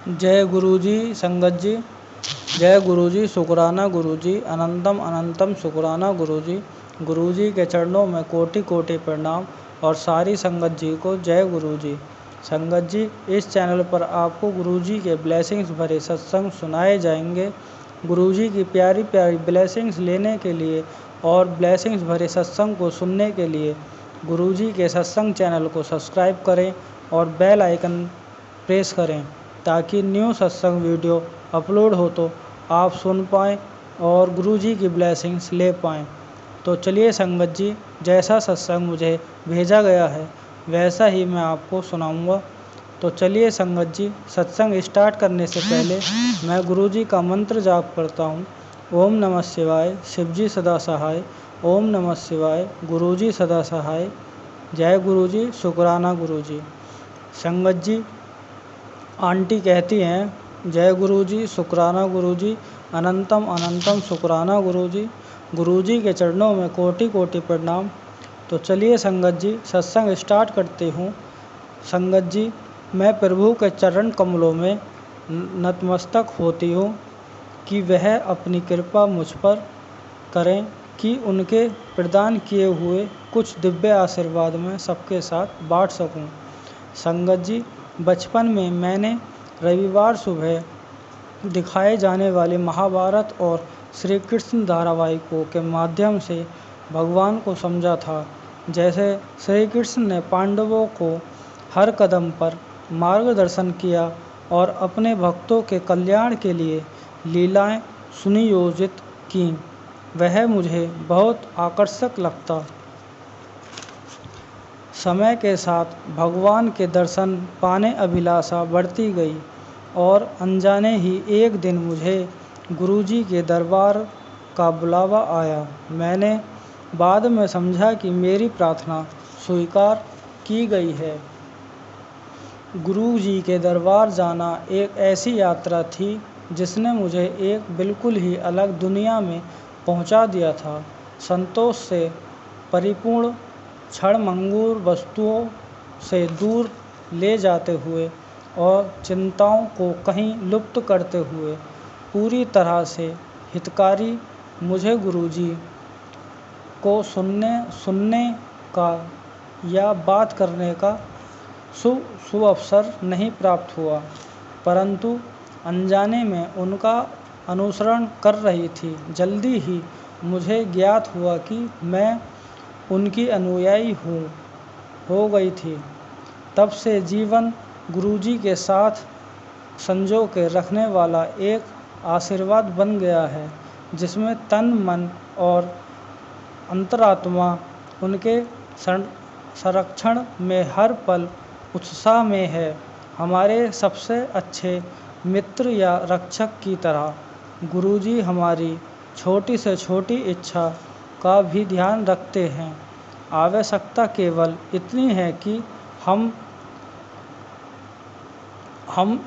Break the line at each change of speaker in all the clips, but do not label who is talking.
जय गुरु जी संगत जी। जय गुरु जी, शुक्राना गुरु जी, अनंतम अनंतम शुक्राना गुरु जी। गुरु जी के चरणों में कोटि कोटि प्रणाम और सारी संगत जी को जय गुरु जी। संगत जी, इस चैनल पर आपको गुरु जी के ब्लेसिंग्स भरे सत्संग सुनाए जाएंगे। गुरु जी की प्यारी प्यारी ब्लेसिंग्स लेने के लिए और ब्लेसिंग्स भरे सत्संग को सुनने के लिए गुरु जी के सत्संग चैनल को सब्सक्राइब करें और बेल आइकन प्रेस करें ताकि न्यू सत्संग वीडियो अपलोड हो तो आप सुन पाएँ और गुरु जी की ब्लेसिंग्स ले पाएँ। तो चलिए संगत जी, जैसा सत्संग मुझे भेजा गया है वैसा ही मैं आपको सुनाऊंगा। तो चलिए संगत जी, सत्संग स्टार्ट करने से पहले मैं गुरु जी का मंत्र जाप करता हूँ। ओम नमः शिवाय, शिव जी सदा सहाय। ओम नमः शिवाय, गुरु जी सदा सहाय। जय गुरु जी, शुक्राना गुरु जी। संगत जी, आंटी कहती हैं जय गुरु जी, शुक्राना गुरु जी, अनंतम अनंतम शुक्राना गुरु जी। गुरु जी के चरणों में कोटि कोटि प्रणाम। तो चलिए संगत जी, सत्संग स्टार्ट करते हूँ। संगत जी, मैं प्रभु के चरण कमलों में नतमस्तक होती हूँ कि वह अपनी कृपा मुझ पर करें कि उनके प्रदान किए हुए कुछ दिव्य आशीर्वाद में सबके साथ बांट सकूं। संगत जी, बचपन में मैंने रविवार सुबह दिखाए जाने वाले महाभारत और श्री कृष्ण धारावाहिकों के माध्यम से भगवान को समझा था। जैसे श्री कृष्ण ने पांडवों को हर कदम पर मार्गदर्शन किया और अपने भक्तों के कल्याण के लिए लीलाएं सुनियोजित की, वह मुझे बहुत आकर्षक लगता। समय के साथ भगवान के दर्शन पाने अभिलाषा बढ़ती गई और अनजाने ही एक दिन मुझे गुरुजी के दरबार का बुलावा आया। मैंने बाद में समझा कि मेरी प्रार्थना स्वीकार की गई है। गुरुजी के दरबार जाना एक ऐसी यात्रा थी जिसने मुझे एक बिल्कुल ही अलग दुनिया में पहुंचा दिया था। संतोष से परिपूर्ण क्षणभंगुर वस्तुओं से दूर ले जाते हुए और चिंताओं को कहीं लुप्त करते हुए पूरी तरह से हितकारी मुझे गुरुजी को सुनने का या बात करने का सुअवसर नहीं प्राप्त हुआ, परंतु अनजाने में उनका अनुसरण कर रही थी। जल्दी ही मुझे ज्ञात हुआ कि मैं उनकी अनुयायी हो गई थी। तब से जीवन गुरुजी के साथ संजो के रखने वाला एक आशीर्वाद बन गया है, जिसमें तन मन और अंतरात्मा उनके संरक्षण में हर पल उत्साह में है, हमारे सबसे अच्छे मित्र या रक्षक की तरह। गुरुजी हमारी छोटी से छोटी इच्छा का भी ध्यान रखते हैं। आवश्यकता केवल इतनी है कि हम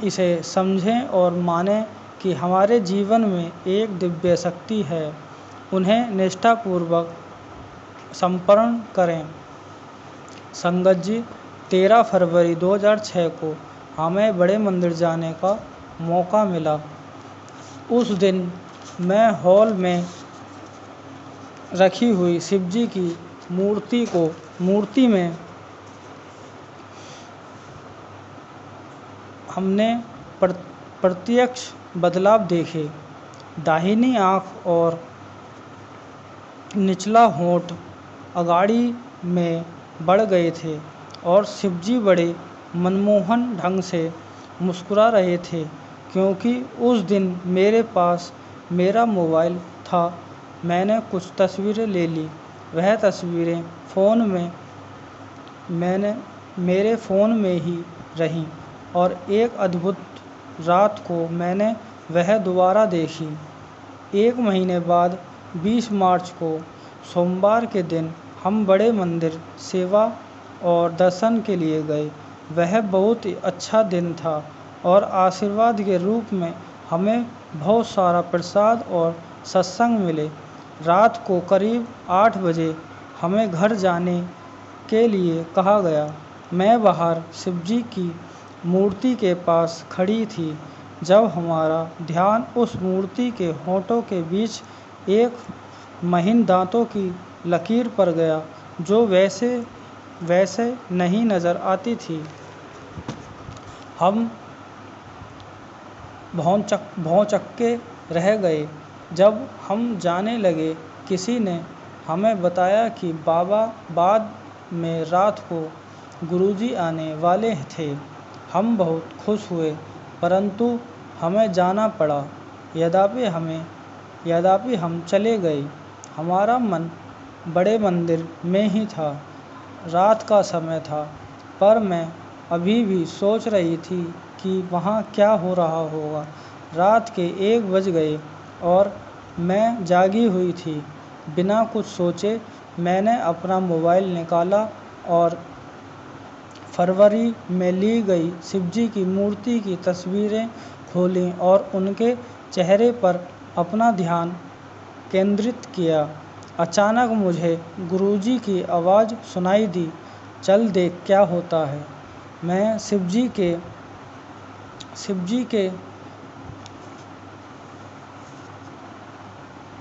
इसे समझें और मानें कि हमारे जीवन में एक दिव्य शक्ति है। उन्हें निष्ठापूर्वक समर्पण करें। संगत जी, 13 फरवरी 2006 को हमें बड़े मंदिर जाने का मौका मिला। उस दिन मैं हॉल में रखी हुई शिवजी की मूर्ति में हमने प्रत्यक्ष बदलाव देखे। दाहिनी आँख और निचला होंठ अगाड़ी में बढ़ गए थे और शिवजी बड़े मनमोहन ढंग से मुस्कुरा रहे थे। क्योंकि उस दिन मेरे पास मेरा मोबाइल था, मैंने कुछ तस्वीरें ले ली। वह तस्वीरें मेरे फ़ोन में ही रहीं और एक अद्भुत रात को मैंने वह दोबारा देखी। 1 महीने बाद 20 मार्च को सोमवार के दिन हम बड़े मंदिर सेवा और दर्शन के लिए गए। वह बहुत ही अच्छा दिन था और आशीर्वाद के रूप में हमें बहुत सारा प्रसाद और सत्संग मिले। रात को करीब 8 बजे हमें घर जाने के लिए कहा गया। मैं बाहर शिवजी की मूर्ति के पास खड़ी थी। जब हमारा ध्यान उस मूर्ति के होंठों के बीच एक महीन दांतों की लकीर पर गया, जो वैसे नहीं नज़र आती थी, हम भौंचक्के रह गए। जब हम जाने लगे, किसी ने हमें बताया कि बाबा बाद में रात को गुरुजी आने वाले थे। हम बहुत खुश हुए, परंतु हमें जाना पड़ा। यद्यपि हम चले गए, हमारा मन बड़े मंदिर में ही था। रात का समय था, पर मैं अभी भी सोच रही थी कि वहाँ क्या हो रहा होगा। रात के 1 बज गए और मैं जागी हुई थी। बिना कुछ सोचे मैंने अपना मोबाइल निकाला और फरवरी में ली गई शिवजी की मूर्ति की तस्वीरें खोलीं और उनके चेहरे पर अपना ध्यान केंद्रित किया। अचानक मुझे गुरुजी की आवाज़ सुनाई दी, "चल देख क्या होता है।" मैं शिवजी के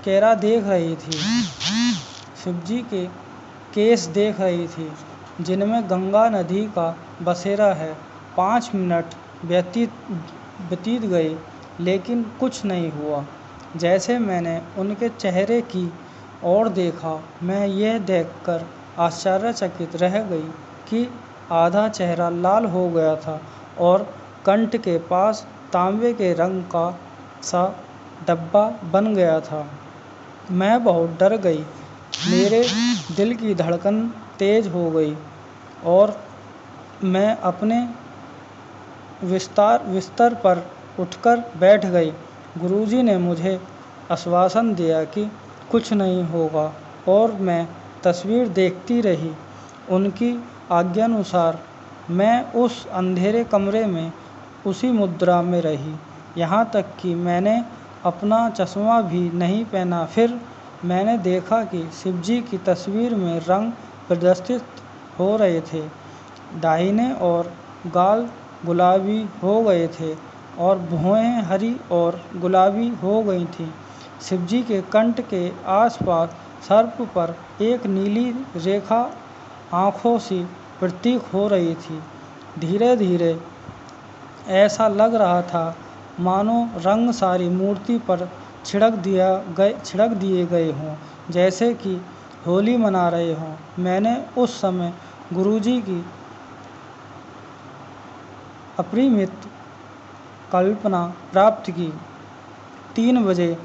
केरा देख रही थी। शिवजी के केस देख रही थी, जिनमें गंगा नदी का बसेरा है। 5 मिनट व्यतीत गए, लेकिन कुछ नहीं हुआ। जैसे मैंने उनके चेहरे की ओर देखा, मैं यह देखकर आश्चर्यचकित रह गई कि आधा चेहरा लाल हो गया था और कंठ के पास तांबे के रंग का सा धब्बा बन गया था। मैं बहुत डर गई। मेरे दिल की धड़कन तेज हो गई और मैं अपने बिस्तर पर उठकर बैठ गई। गुरुजी ने मुझे आश्वासन दिया कि कुछ नहीं होगा और मैं तस्वीर देखती रही। उनकी आज्ञानुसार मैं उस अंधेरे कमरे में उसी मुद्रा में रही, यहाँ तक कि मैंने अपना चश्मा भी नहीं पहना। फिर मैंने देखा कि शिवजी की तस्वीर में रंग प्रदर्शित हो रहे थे। दाहिने ओर गाल गुलाबी हो गए थे और भौहें हरी और गुलाबी हो गई थीं। शिवजी के कंठ के आसपास सर्प पर एक नीली रेखा आँखों सी प्रतीक हो रही थी। धीरे धीरे ऐसा लग रहा था मानो रंग सारी मूर्ति पर छिड़क दिए गए हों, जैसे कि होली मना रहे हों। मैंने उस समय गुरुजी की अपरिमित कल्पना प्राप्त की। 3 बजे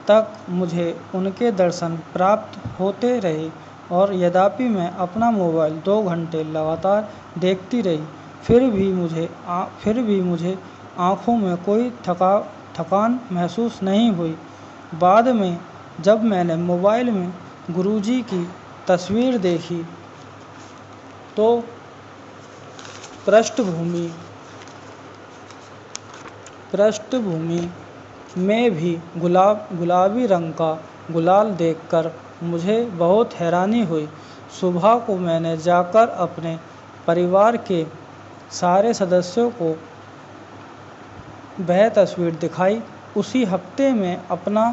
तक मुझे उनके दर्शन प्राप्त होते रहे और यद्यपि मैं अपना मोबाइल 2 घंटे लगातार देखती रही, फिर भी मुझे आँखों में कोई थकान महसूस नहीं हुई। बाद में जब मैंने मोबाइल में गुरुजी की तस्वीर देखी, तो पृष्ठभूमि में भी गुलाबी रंग का गुलाल देखकर मुझे बहुत हैरानी हुई। सुबह को मैंने जाकर अपने परिवार के सारे सदस्यों को वह तस्वीर दिखाई। उसी हफ्ते में अपना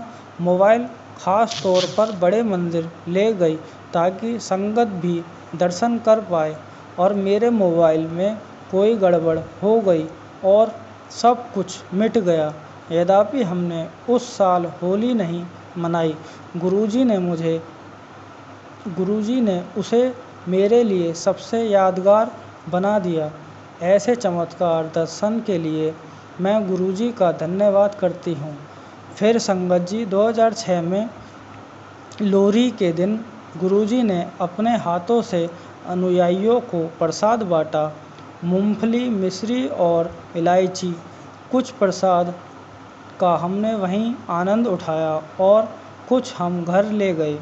मोबाइल खास तौर पर बड़े मंदिर ले गई ताकि संगत भी दर्शन कर पाए, और मेरे मोबाइल में कोई गड़बड़ हो गई और सब कुछ मिट गया। यद्यपि हमने उस साल होली नहीं मनाई, गुरुजी ने उसे मेरे लिए सबसे यादगार बना दिया। ऐसे चमत्कार दर्शन के लिए मैं गुरुजी का धन्यवाद करती हूँ। फिर संगत जी, 2006 में लोहरी के दिन गुरुजी ने अपने हाथों से अनुयायियों को प्रसाद बांटा। मूंगफली, मिश्री और इलायची। कुछ प्रसाद का हमने वहीं आनंद उठाया और कुछ हम घर ले गए।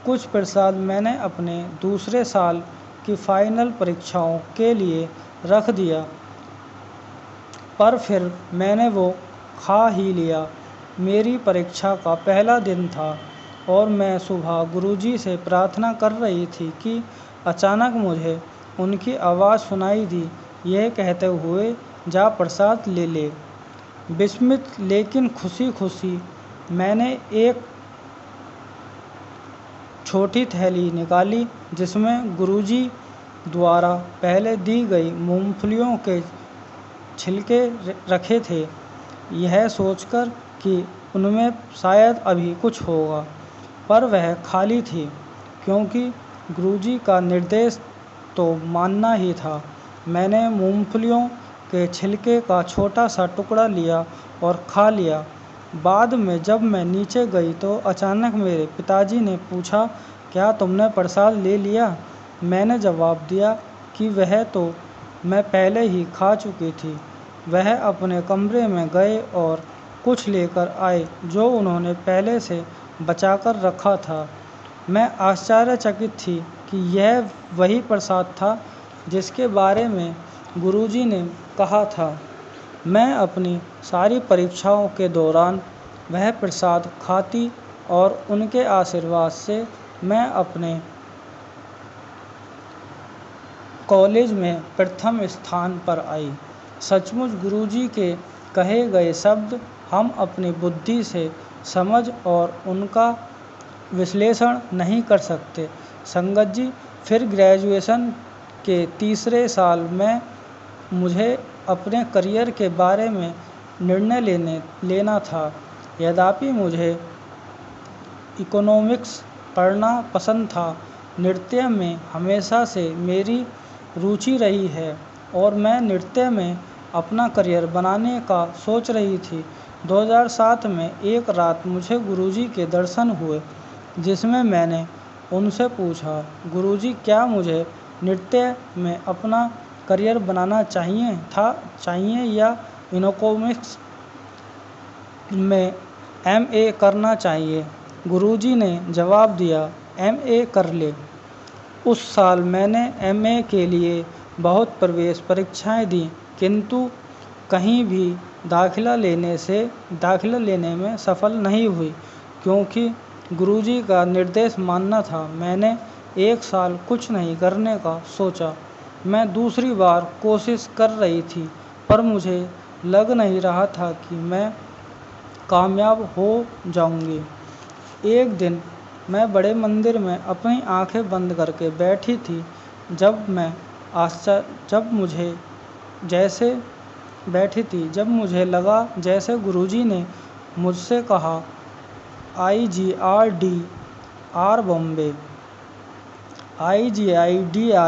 कुछ प्रसाद मैंने अपने दूसरे साल की फाइनल परीक्षाओं के लिए रख दिया, पर फिर मैंने वो खा ही लिया। मेरी परीक्षा का पहला दिन था और मैं सुबह गुरुजी से प्रार्थना कर रही थी कि अचानक मुझे उनकी आवाज़ सुनाई दी, यह कहते हुए, जा प्रसाद ले ले। विस्मित लेकिन खुशी खुशी मैंने एक छोटी थैली निकाली जिसमें गुरुजी द्वारा पहले दी गई मूंगफलियों के छिलके रखे थे, यह सोचकर कि उनमें शायद अभी कुछ होगा, पर वह खाली थी, क्योंकि गुरुजी का निर्देश तो मानना ही था। मैंने मूंगफलियों के छिलके का छोटा सा टुकड़ा लिया और खा लिया। बाद में जब मैं नीचे गई तो अचानक मेरे पिताजी ने पूछा, क्या तुमने प्रसाद ले लिया? मैंने जवाब दिया कि वह तो मैं पहले ही खा चुकी थी। वह अपने कमरे में गए और कुछ लेकर आए जो उन्होंने पहले से बचाकर रखा था। मैं आश्चर्यचकित थी कि यह वही प्रसाद था जिसके बारे में गुरुजी ने कहा था। मैं अपनी सारी परीक्षाओं के दौरान वह प्रसाद खाती और उनके आशीर्वाद से मैं अपने कॉलेज में प्रथम स्थान पर आई। सचमुच गुरुजी के कहे गए शब्द हम अपनी बुद्धि से समझ और उनका विश्लेषण नहीं कर सकते। संगत जी, फिर ग्रेजुएशन के तीसरे साल में मुझे अपने करियर के बारे में निर्णय लेना था। यद्यपि मुझे इकोनॉमिक्स पढ़ना पसंद था, नृत्य में हमेशा से मेरी रुचि रही है और मैं नृत्य में अपना करियर बनाने का सोच रही थी। 2007 में एक रात मुझे गुरुजी के दर्शन हुए, जिसमें मैंने उनसे पूछा, गुरुजी, क्या मुझे नृत्य में अपना करियर बनाना चाहिए या इकोनॉमिक्स में एमए करना चाहिए? गुरुजी ने जवाब दिया, एमए कर ले। उस साल मैंने एमए के लिए बहुत प्रवेश परीक्षाएं दी, किंतु कहीं भी दाखिला लेने में सफल नहीं हुई, क्योंकि गुरुजी का निर्देश मानना था। मैंने एक साल कुछ नहीं करने का सोचा। मैं दूसरी बार कोशिश कर रही थी, पर मुझे लग नहीं रहा था कि मैं कामयाब हो जाऊंगी। एक दिन मैं बड़े मंदिर में अपनी आंखें बंद करके बैठी थी, जब मुझे लगा जैसे गुरुजी ने मुझसे कहा, IGIDR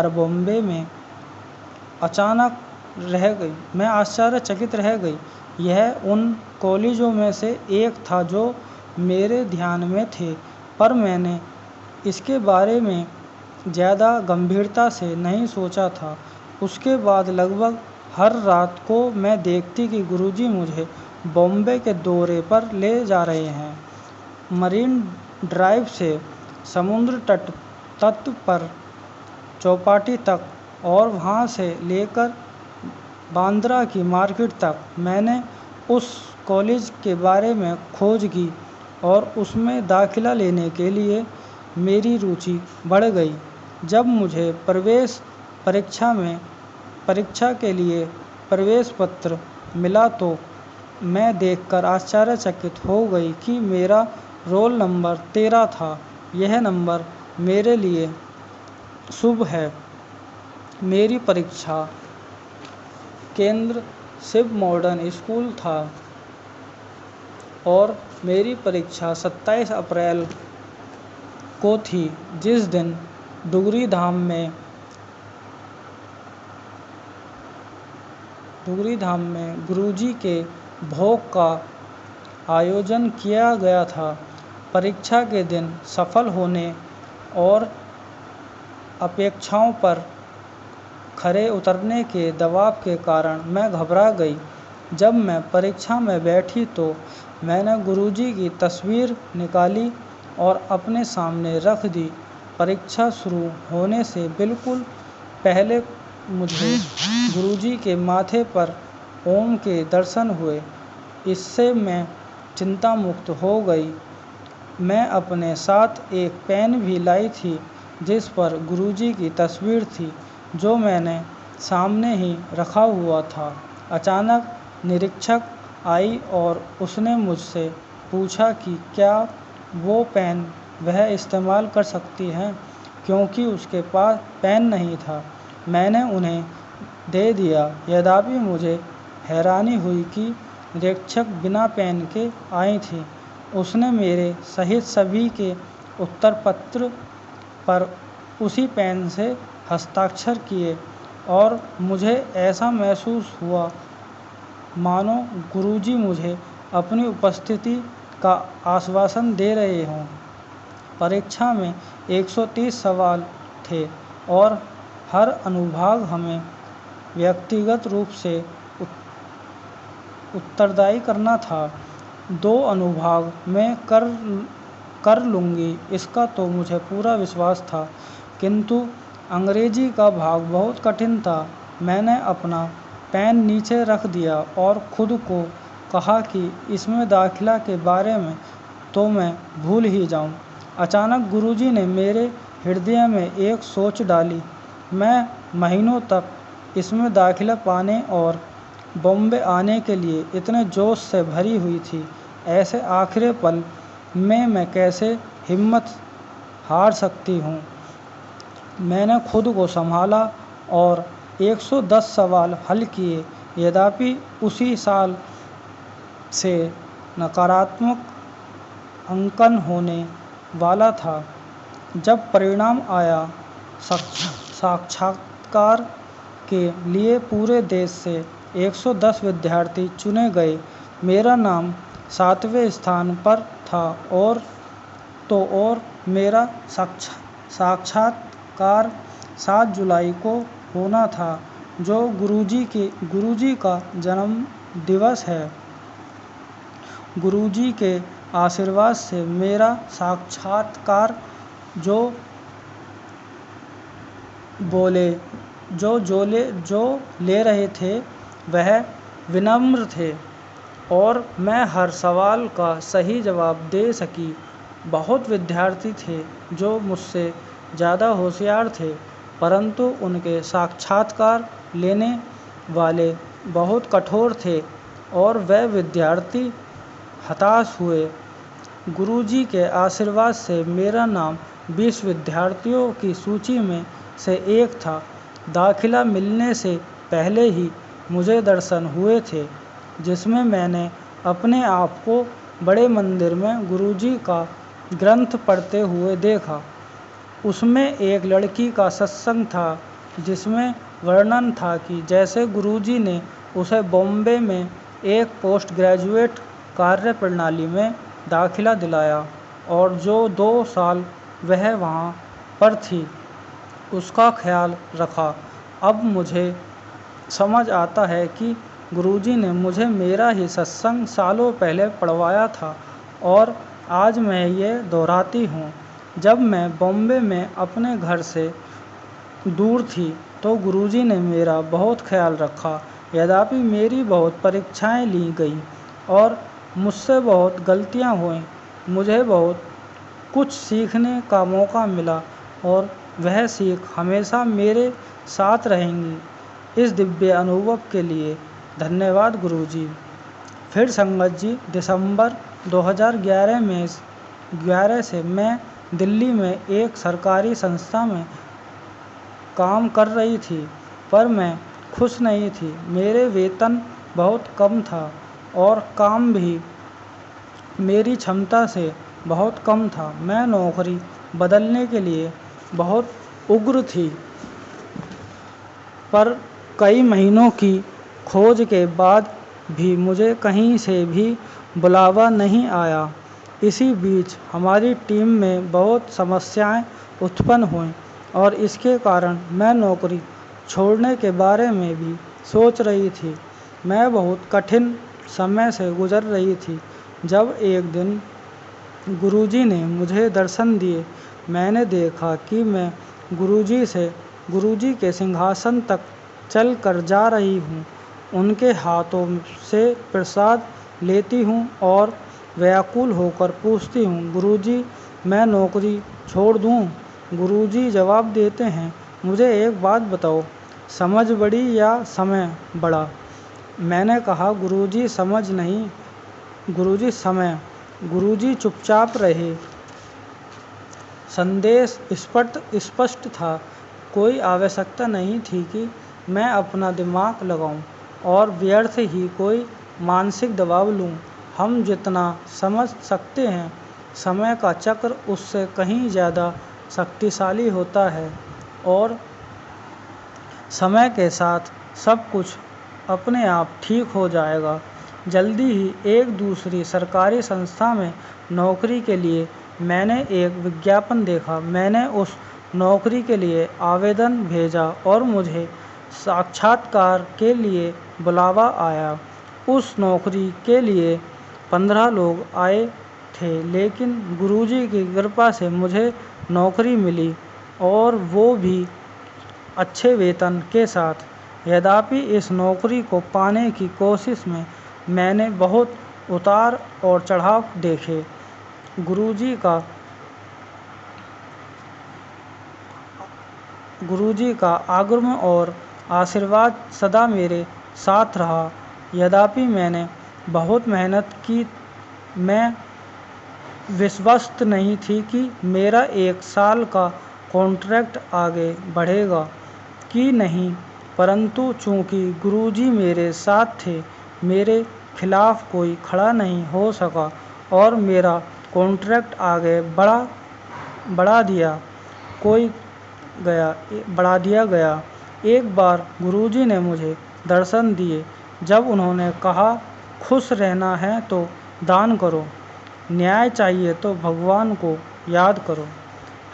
बॉम्बे में अचानक रह गई। मैं आश्चर्यचकित रह गई। यह उन कॉलेजों में से एक था जो मेरे ध्यान में थे, पर मैंने इसके बारे में ज़्यादा गंभीरता से नहीं सोचा था। उसके बाद लगभग हर रात को मैं देखती कि गुरुजी मुझे बॉम्बे के दौरे पर ले जा रहे हैं, मरीन ड्राइव से समुद्र तट पर चौपाटी तक और वहाँ से लेकर बांद्रा की मार्केट तक। मैंने उस कॉलेज के बारे में खोज की और उसमें दाखिला लेने के लिए मेरी रुचि बढ़ गई। जब मुझे प्रवेश परीक्षा के लिए प्रवेश पत्र मिला तो मैं देखकर आश्चर्यचकित हो गई कि मेरा रोल नंबर 13 था। यह नंबर मेरे लिए शुभ है। मेरी परीक्षा केंद्र शिव मॉडर्न स्कूल था और मेरी परीक्षा 27 अप्रैल को थी, जिस दिन डुगरी धाम में गुरुजी के भोग का आयोजन किया गया था। परीक्षा के दिन सफल होने और अपेक्षाओं पर खरे उतरने के दबाव के कारण मैं घबरा गई। जब मैं परीक्षा में बैठी तो मैंने गुरुजी की तस्वीर निकाली और अपने सामने रख दी। परीक्षा शुरू होने से बिल्कुल पहले मुझे गुरुजी के माथे पर ओम के दर्शन हुए। इससे मैं चिंता मुक्त हो गई। मैं अपने साथ एक पेन भी लाई थी जिस पर गुरुजी की तस्वीर थी, जो मैंने सामने ही रखा हुआ था। अचानक निरीक्षक आई और उसने मुझसे पूछा कि क्या वो पेन वह इस्तेमाल कर सकती हैं, क्योंकि उसके पास पेन नहीं था। मैंने उन्हें दे दिया। यद्यपि मुझे हैरानी हुई कि निरीक्षक बिना पेन के आई थी। उसने मेरे सहित सभी के उत्तर पत्र पर उसी पेन से हस्ताक्षर किए और मुझे ऐसा महसूस हुआ मानो गुरुजी मुझे अपनी उपस्थिति का आश्वासन दे रहे हों। परीक्षा में 130 सवाल थे और हर अनुभाग हमें व्यक्तिगत रूप से उत्तरदायी करना था। 2 अनुभाग मैं कर लूँगी इसका तो मुझे पूरा विश्वास था, किंतु अंग्रेजी का भाग बहुत कठिन था। मैंने अपना पेन नीचे रख दिया और खुद को कहा कि इसमें दाखिला के बारे में तो मैं भूल ही जाऊं। अचानक गुरुजी ने मेरे हृदय में एक सोच डाली। मैं महीनों तक इसमें दाखिला पाने और बॉम्बे आने के लिए इतने जोश से भरी हुई थी। ऐसे आखिरी पल में मैं कैसे हिम्मत हार सकती हूँ। मैंने खुद को संभाला और 110 सवाल हल किए। यद्यपि उसी साल से नकारात्मक अंकन होने वाला था। जब परिणाम आया, साक्षात्कार के लिए पूरे देश से 110 विद्यार्थी चुने गए। मेरा नाम 7वें स्थान पर था और मेरा साक्षात्कार 7 जुलाई को होना था, जो गुरुजी का जन्म दिवस है। गुरुजी के आशीर्वाद से मेरा साक्षात्कार जो ले रहे थे वह विनम्र थे और मैं हर सवाल का सही जवाब दे सकी। बहुत विद्यार्थी थे जो मुझसे ज़्यादा होशियार थे, परंतु उनके साक्षात्कार लेने वाले बहुत कठोर थे और वह विद्यार्थी हताश हुए। गुरुजी के आशीर्वाद से मेरा नाम 20 विद्यार्थियों की सूची में से एक था। दाखिला मिलने से पहले ही मुझे दर्शन हुए थे, जिसमें मैंने अपने आप को बड़े मंदिर में गुरुजी का ग्रंथ पढ़ते हुए देखा। उसमें एक लड़की का सत्संग था, जिसमें वर्णन था कि जैसे गुरुजी ने उसे बॉम्बे में एक पोस्ट ग्रेजुएट कार्य प्रणाली में दाखिला दिलाया और जो 2 साल वह वहाँ पर थी उसका ख्याल रखा। अब मुझे समझ आता है कि गुरुजी ने मुझे मेरा ही सत्संग सालों पहले पढ़वाया था और आज मैं ये दोहराती हूँ। जब मैं बॉम्बे में अपने घर से दूर थी तो गुरुजी ने मेरा बहुत ख्याल रखा। यद्यपि मेरी बहुत परीक्षाएं ली गई और मुझसे बहुत गलतियां हुईं, मुझे बहुत कुछ सीखने का मौका मिला और वह सीख हमेशा मेरे साथ रहेंगी। इस दिव्य अनुभव के लिए धन्यवाद गुरुजी। फिर संगत जी, दिसंबर 2011 से मैं दिल्ली में एक सरकारी संस्था में काम कर रही थी, पर मैं खुश नहीं थी। मेरे वेतन बहुत कम था और काम भी मेरी क्षमता से बहुत कम था। मैं नौकरी बदलने के लिए बहुत उग्र थी, पर कई महीनों की खोज के बाद भी मुझे कहीं से भी बुलावा नहीं आया। इसी बीच हमारी टीम में बहुत समस्याएं उत्पन्न हुईं और इसके कारण मैं नौकरी छोड़ने के बारे में भी सोच रही थी। मैं बहुत कठिन समय से गुजर रही थी जब एक दिन गुरुजी ने मुझे दर्शन दिए। मैंने देखा कि मैं गुरुजी के सिंहासन तक चल कर जा रही हूँ। उनके हाथों से प्रसाद लेती हूँ और व्याकुल होकर पूछती हूँ, गुरुजी मैं नौकरी छोड़ दूँ? गुरुजी जवाब देते हैं, मुझे एक बात बताओ, समझ बड़ी या समय बड़ा? मैंने कहा, गुरुजी समझ नहीं, गुरुजी समय। गुरुजी चुपचाप रहे। संदेश स्पष्ट था। कोई आवश्यकता नहीं थी कि मैं अपना दिमाग लगाऊं और व्यर्थ ही कोई मानसिक दबाव लूं। हम जितना समझ सकते हैं, समय का चक्र उससे कहीं ज़्यादा शक्तिशाली होता है और समय के साथ सब कुछ अपने आप ठीक हो जाएगा। जल्दी ही एक दूसरी सरकारी संस्था में नौकरी के लिए मैंने एक विज्ञापन देखा। मैंने उस नौकरी के लिए आवेदन भेजा और मुझे साक्षात्कार के लिए बुलावा आया। उस नौकरी के लिए 15 लोग आए थे, लेकिन गुरुजी की कृपा से मुझे नौकरी मिली और वो भी अच्छे वेतन के साथ। यद्यपि इस नौकरी को पाने की कोशिश में मैंने बहुत उतार और चढ़ाव देखे, गुरुजी का आगमन और आशीर्वाद सदा मेरे साथ रहा। यद्यपि मैंने बहुत मेहनत की, मैं विश्वस्त नहीं थी कि मेरा 1 साल का कॉन्ट्रैक्ट आगे बढ़ेगा कि नहीं, परंतु चूंकि गुरुजी मेरे साथ थे, मेरे खिलाफ कोई खड़ा नहीं हो सका और मेरा कॉन्ट्रैक्ट आगे बढ़ा दिया गया। एक बार गुरुजी ने मुझे दर्शन दिए जब उन्होंने कहा, खुश रहना है तो दान करो, न्याय चाहिए तो भगवान को याद करो।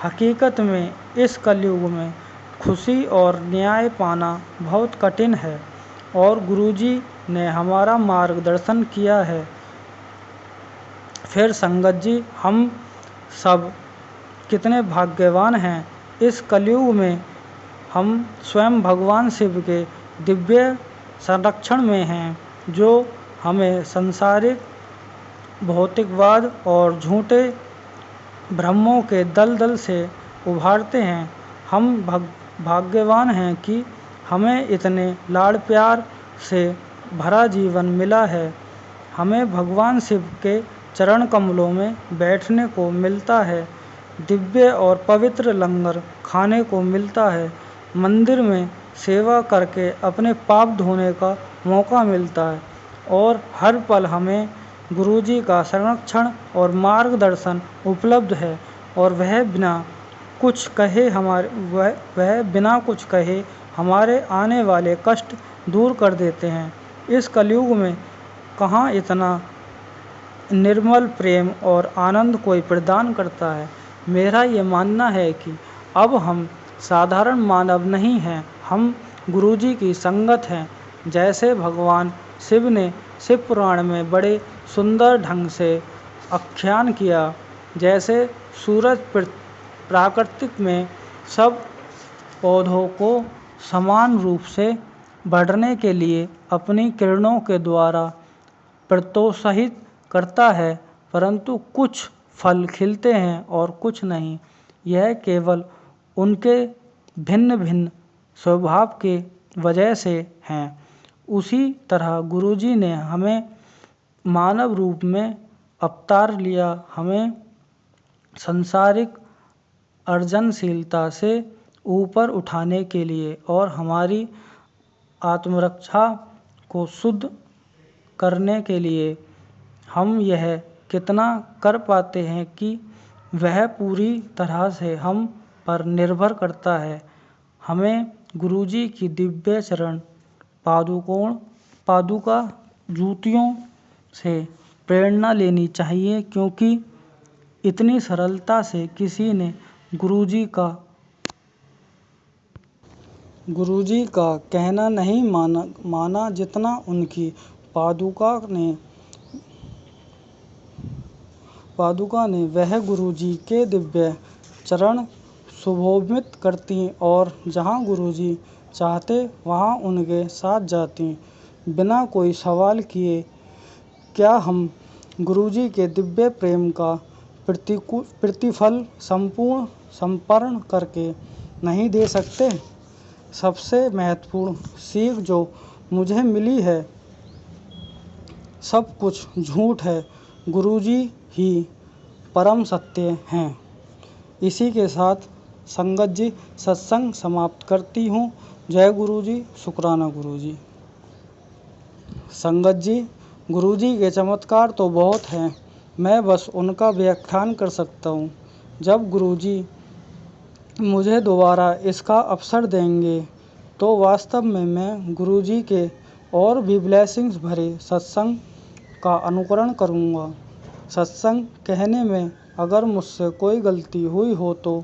हकीकत में इस कलयुग में खुशी और न्याय पाना बहुत कठिन है और गुरुजी ने हमारा मार्गदर्शन किया है। फिर संगत जी, हम सब कितने भाग्यवान हैं। इस कलयुग में हम स्वयं भगवान शिव के दिव्य संरक्षण में हैं, जो हमें सांसारिक भौतिकवाद और झूठे भ्रमों के दलदल से उभारते हैं। हम भाग्यवान हैं कि हमें इतने लाड़ प्यार से भरा जीवन मिला है। हमें भगवान शिव के चरण कमलों में बैठने को मिलता है, दिव्य और पवित्र लंगर खाने को मिलता है, मंदिर में सेवा करके अपने पाप धोने का मौका मिलता है और हर पल हमें गुरुजी का संरक्षण और मार्गदर्शन उपलब्ध है और वह बिना कुछ कहे हमारे आने वाले कष्ट दूर कर देते हैं। इस कलयुग में कहाँ इतना निर्मल प्रेम और आनंद कोई प्रदान करता है। मेरा ये मानना है कि अब हम साधारण मानव नहीं हैं, हम गुरुजी की संगत हैं। जैसे भगवान शिव ने शिव पुराण में बड़े सुंदर ढंग से आख्यान किया, जैसे सूरज प्राकृतिक में सब पौधों को समान रूप से बढ़ने के लिए अपनी किरणों के द्वारा प्रोत्साहित करता है, परंतु कुछ फल खिलते हैं और कुछ नहीं। यह केवल उनके भिन्न भिन्न स्वभाव के वजह से हैं। उसी तरह गुरुजी ने हमें मानव रूप में अवतार लिया, हमें सांसारिक अर्जनशीलता से ऊपर उठाने के लिए और हमारी आत्मरक्षा को शुद्ध करने के लिए। हम यह कितना कर पाते हैं कि वह पूरी तरह से हम पर निर्भर करता है। हमें गुरुजी की दिव्य चरण पादुका जूतियों से प्रेरणा लेनी चाहिए, क्योंकि इतनी सरलता से किसी ने गुरुजी का कहना नहीं माना जितना उनकी पादुका ने। वह गुरुजी के दिव्य चरण सुशोभित करती और जहाँ गुरुजी चाहते वहाँ उनके साथ जाती, बिना कोई सवाल किए। क्या हम गुरुजी के दिव्य प्रेम का प्रतिफल संपूर्ण समर्पण करके नहीं दे सकते? सबसे महत्वपूर्ण सीख जो मुझे मिली है, सब कुछ झूठ है, गुरुजी ही परम सत्य हैं। इसी के साथ संगत जी सत्संग समाप्त करती हूँ। जय गुरुजी, शुक्राना गुरुजी। संगत जी, गुरुजी के चमत्कार तो बहुत हैं, मैं बस उनका व्याख्यान कर सकता हूँ। जब गुरुजी मुझे दोबारा इसका अवसर देंगे तो वास्तव में मैं गुरुजी के और भी ब्लेसिंग्स भरे सत्संग का अनुकरण करूँगा। सत्संग कहने में अगर मुझसे कोई गलती हुई हो तो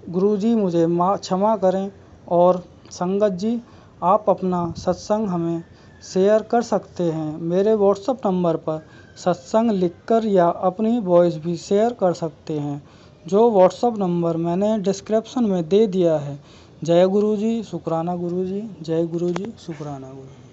गुरुजी मुझे क्षमा करें। और संगत जी, आप अपना सत्संग हमें शेयर कर सकते हैं। मेरे व्हाट्सएप नंबर पर सत्संग लिखकर या अपनी वॉइस भी शेयर कर सकते हैं, जो व्हाट्सएप नंबर मैंने डिस्क्रिप्शन में दे दिया है। जय गुरुजी, शुक्राना गुरुजी। जय गुरुजी, शुक्राना गुरुजी।